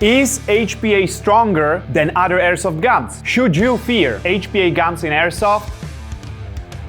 Is HPA stronger than other airsoft guns? Should you fear HPA guns in airsoft?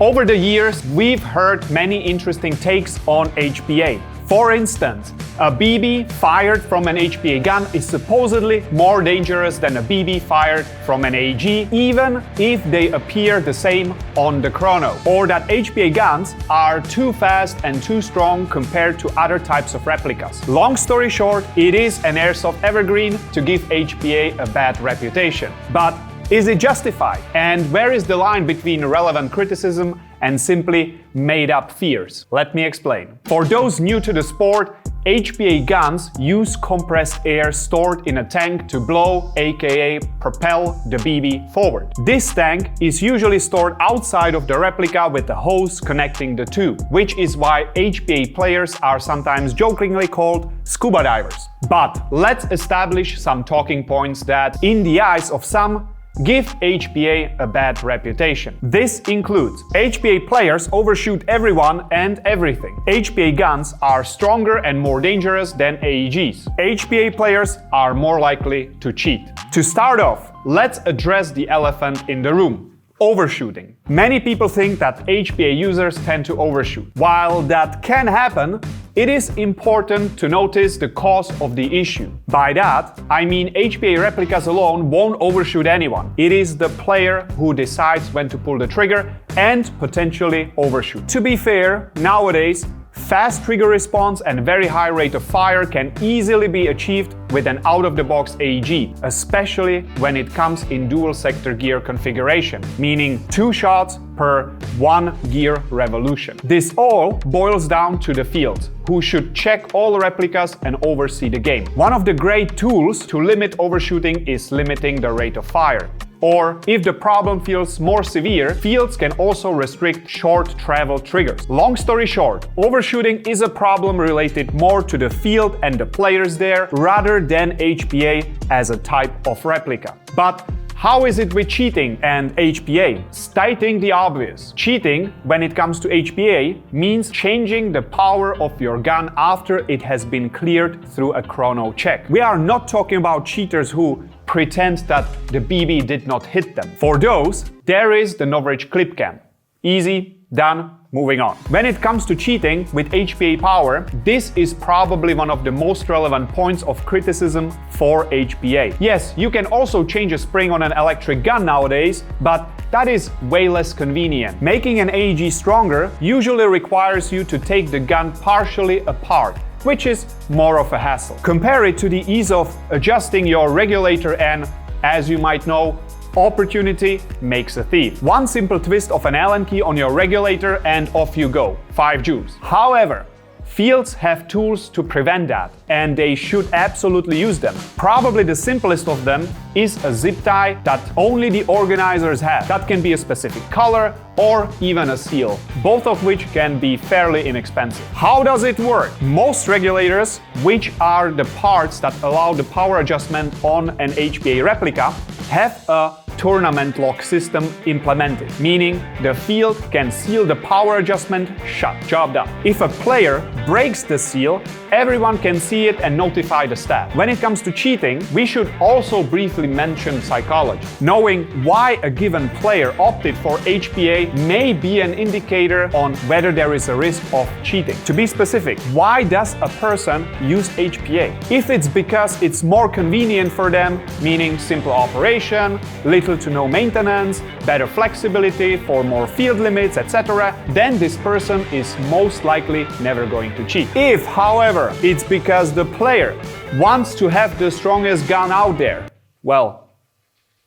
Over the years, we've heard many interesting takes on HPA. For instance, a BB fired from an HPA gun is supposedly more dangerous than a BB fired from an AEG, even if they appear the same on the chrono. Or that HPA guns are too fast and too strong compared to other types of replicas. Long story short, it is an airsoft evergreen to give HPA a bad reputation. But is it justified? And where is the line between relevant criticism and simply made-up fears? Let me explain. For those new to the sport, HPA guns use compressed air stored in a tank to blow, aka propel, the BB forward. This tank is usually stored outside of the replica with a hose connecting the two, which is why HPA players are sometimes jokingly called scuba divers. But let's establish some talking points that, in the eyes of some, give HPA a bad reputation. This includes HPA players overshoot everyone and everything. HPA guns are stronger and more dangerous than AEGs. HPA players are more likely to cheat. To start off, let's address the elephant in the room: overshooting. Many people think that HPA users tend to overshoot. While that can happen, it is important to notice the cause of the issue. By that, I mean HPA replicas alone won't overshoot anyone. It is the player who decides when to pull the trigger and potentially overshoot. To be fair, nowadays, fast trigger response and very high rate of fire can easily be achieved with an out-of-the-box AEG, especially when it comes in dual sector gear configuration, meaning 2 shots per 1 gear revolution. This all boils down to the field, who should check all replicas and oversee the game. One of the great tools to limit overshooting is limiting the rate of fire. Or, if the problem feels more severe, fields can also restrict short travel triggers. Long story short, overshooting is a problem related more to the field and the players there rather than HPA as a type of replica. But how is it with cheating and HPA? Stating the obvious. Cheating, when it comes to HPA, means changing the power of your gun after it has been cleared through a chrono check. We are not talking about cheaters who pretend that the BB did not hit them. For those, there is the Novrich clip cam. Easy, done, moving on. When it comes to cheating with HPA power, this is probably one of the most relevant points of criticism for HPA. Yes, you can also change a spring on an electric gun nowadays, but that is way less convenient. Making an AEG stronger usually requires you to take the gun partially apart, which is more of a hassle. Compare it to the ease of adjusting your regulator and, as you might know, opportunity makes a thief. One simple twist of an Allen key on your regulator and off you go. 5 joules. However, fields have tools to prevent that, and they should absolutely use them. Probably the simplest of them is a zip tie that only the organizers have. That can be a specific color or even a seal, both of which can be fairly inexpensive. How does it work? Most regulators, which are the parts that allow the power adjustment on an HPA replica, have a tournament lock system implemented, meaning the field can seal the power adjustment shut. Job done. If a player breaks the seal, everyone can see it and notify the staff. When it comes to cheating, we should also briefly mention psychology. Knowing why a given player opted for HPA may be an indicator on whether there is a risk of cheating. To be specific, why does a person use HPA? If it's because it's more convenient for them, meaning simple operation, little to no maintenance, better flexibility for more field limits, etc., then this person is most likely never going to cheat. If, however, it's because the player wants to have the strongest gun out there, well,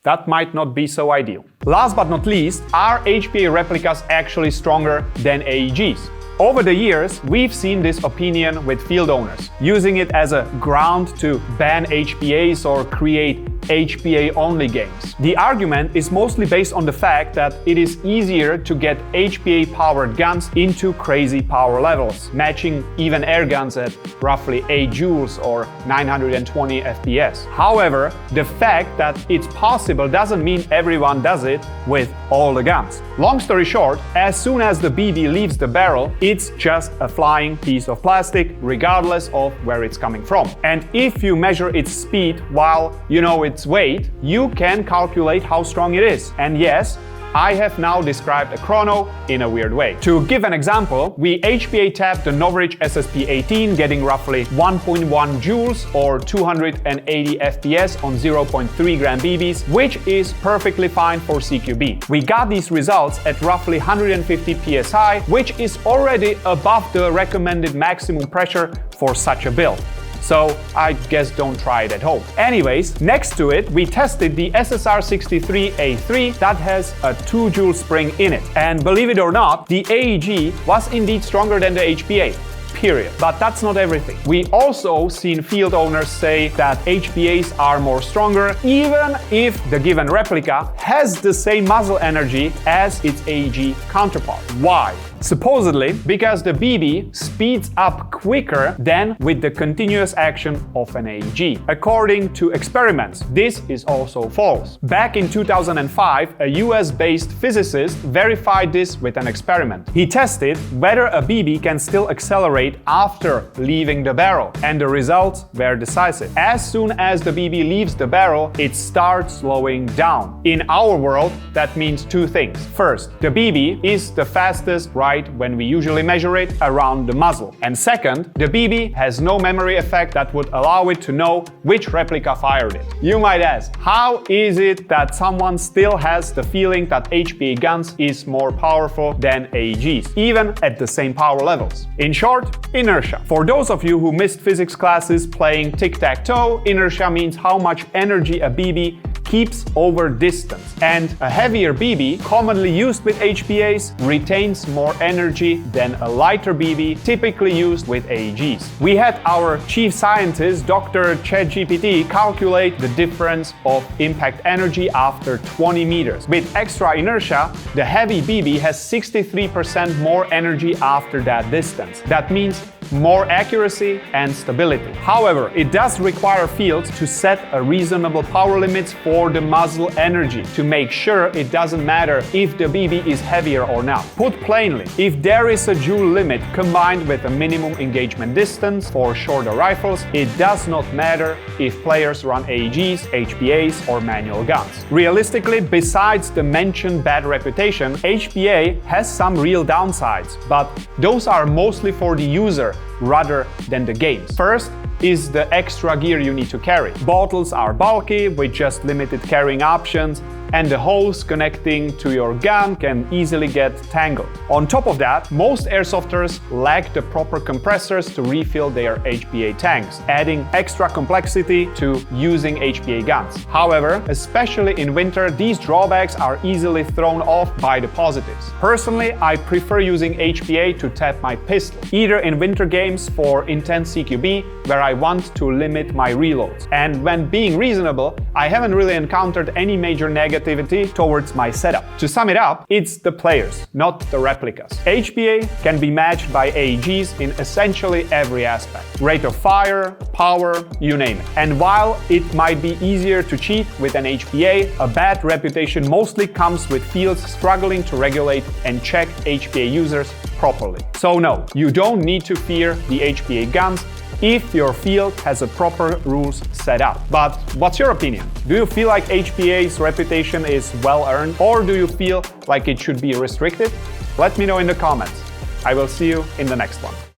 that might not be so ideal. Last but not least, are HPA replicas actually stronger than AEGs? Over the years, we've seen this opinion with field owners, using it as a ground to ban HPAs or create HPA-only games. The argument is mostly based on the fact that it is easier to get HPA-powered guns into crazy power levels, matching even air guns at roughly 8 joules or 920 FPS. However, the fact that it's possible doesn't mean everyone does it with all the guns. Long story short, as soon as the BB leaves the barrel, it's just a flying piece of plastic, regardless of where it's coming from. And if you measure its speed while you know its weight, you can calculate how strong it is. And yes, I have now described a chrono in a weird way. To give an example, we HPA tapped the Novridge SSP-18, getting roughly 1.1 joules or 280 FPS on 0.3 gram BBs, which is perfectly fine for CQB. We got these results at roughly 150 psi, which is already above the recommended maximum pressure for such a build. So I guess don't try it at home. Anyways, next to it, we tested the SSR63A3 that has a 2 joule spring in it. And believe it or not, the AEG was indeed stronger than the HPA. Period. But that's not everything. We also seen field owners say that HPAs are more stronger, even if the given replica has the same muzzle energy as its AEG counterpart. Why? Supposedly because the BB speeds up quicker than with the continuous action of an AEG. According to experiments, this is also false. Back in 2005, a US-based physicist verified this with an experiment. He tested whether a BB can still accelerate after leaving the barrel, and the results were decisive. As soon as the BB leaves the barrel, it starts slowing down. In our world, that means two things. First, the BB is the fastest right when we usually measure it around the muzzle. And second, the BB has no memory effect that would allow it to know which replica fired it. You might ask, how is it that someone still has the feeling that HPA guns is more powerful than AEGs, even at the same power levels? In short, inertia. For those of you who missed physics classes playing tic-tac-toe, inertia means how much energy a BB keeps over distance. And a heavier BB, commonly used with HPAs, retains more energy than a lighter BB, typically used with AEGs. We had our chief scientist, Dr. ChatGPT, calculate the difference of impact energy after 20 meters. With extra inertia, the heavy BB has 63% more energy after that distance. That means more accuracy and stability. However, it does require fields to set a reasonable power limits for the muzzle energy to make sure it doesn't matter if the BB is heavier or not. Put plainly, if there is a joule limit combined with a minimum engagement distance for shorter rifles, it does not matter if players run AEGs, HPAs or manual guns. Realistically, besides the mentioned bad reputation, HPA has some real downsides, but those are mostly for the user rather than the games. First is the extra gear you need to carry. Bottles are bulky with just limited carrying options, and the hose connecting to your gun can easily get tangled. On top of that, most airsofters lack the proper compressors to refill their HPA tanks, adding extra complexity to using HPA guns. However, especially in winter, these drawbacks are easily thrown off by the positives. Personally, I prefer using HPA to tap my pistol, either in winter games for intense CQB, where I want to limit my reloads. And when being reasonable, I haven't really encountered any major negativity towards my setup. To sum it up, it's the players, not the replicas. HPA can be matched by AEGs in essentially every aspect. Rate of fire, power, you name it. And while it might be easier to cheat with an HPA, a bad reputation mostly comes with fields struggling to regulate and check HPA users properly. So no, you don't need to fear the HPA guns if your field has a proper rules set up. But what's your opinion? Do you feel like HPA's reputation is well earned, or do you feel like it should be restricted? Let me know in the comments. I will see you in the next one.